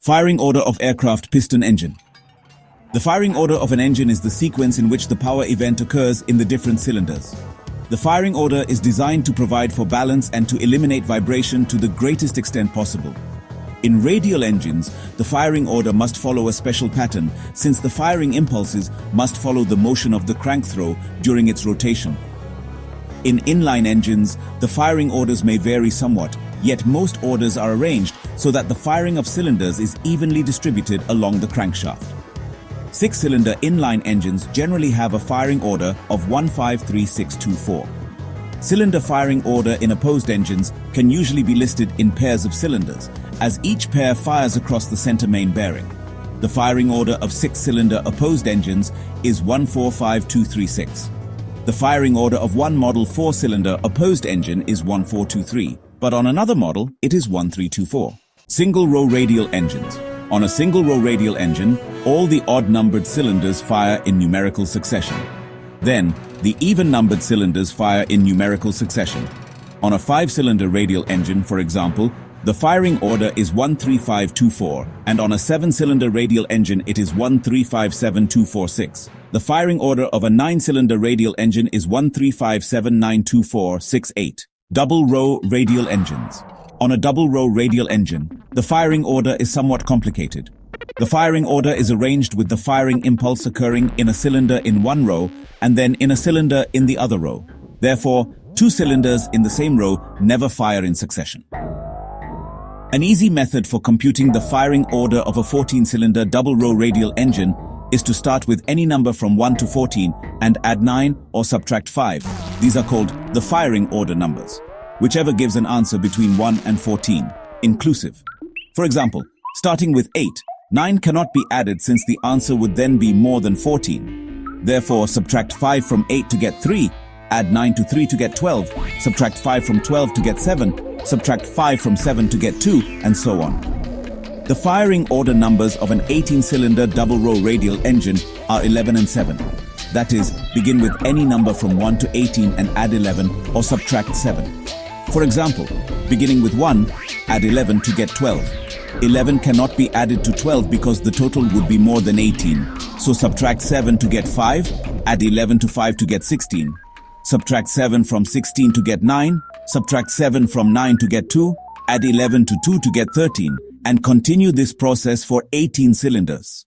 Firing order of aircraft piston engine. The firing order of an engine is the sequence in which the power event occurs in the different cylinders. The firing order is designed to provide for balance and to eliminate vibration to the greatest extent possible. In radial engines, the firing order must follow a special pattern, since the firing impulses must follow the motion of the crank throw during its rotation. In inline engines, the firing orders may vary somewhat, yet most orders are arranged so that the firing of cylinders is evenly distributed along the crankshaft. Six-cylinder inline engines generally have a firing order of 1-5-3-6-2-4. Cylinder firing order in opposed engines can usually be listed in pairs of cylinders, as each pair fires across the center main bearing. The firing order of six-cylinder opposed engines is 1-4-5-2-3-6. The firing order of one model four-cylinder opposed engine is 1-4-2-3, but on another model it is 1-3-2-4. Single-row radial engines. On a single-row radial engine, all the odd-numbered cylinders fire in numerical succession. Then, the even-numbered cylinders fire in numerical succession. On a five-cylinder radial engine, for example, the firing order is 1-3-5-2-4, and on a seven-cylinder radial engine it is 1-3-5-7-2-4-6. The firing order of a nine-cylinder radial engine is 1-3-5-7-9-2-4-6-8. Double-row radial engines. On a double-row radial engine, the firing order is somewhat complicated. The firing order is arranged with the firing impulse occurring in a cylinder in one row and then in a cylinder in the other row. Therefore, two cylinders in the same row never fire in succession. An easy method for computing the firing order of a 14-cylinder double-row radial engine is to start with any number from 1 to 14 and add 9 or subtract 5. These are called the firing order numbers, whichever gives an answer between 1 and 14, inclusive. For example, starting with 8, 9 cannot be added since the answer would then be more than 14. Therefore, subtract 5 from 8 to get 3, add 9 to 3 to get 12, subtract 5 from 12 to get 7, subtract 5 from 7 to get 2, and so on. The firing order numbers of an 18-cylinder double-row radial engine are 11 and 7. That is, begin with any number from 1 to 18 and add 11 or subtract 7. For example, beginning with 1, add 11 to get 12. 11 cannot be added to 12 because the total would be more than 18. So subtract 7 to get 5, add 11 to 5 to get 16. Subtract 7 from 16 to get 9, subtract 7 from 9 to get 2, add 11 to 2 to get 13, and continue this process for 18 cylinders.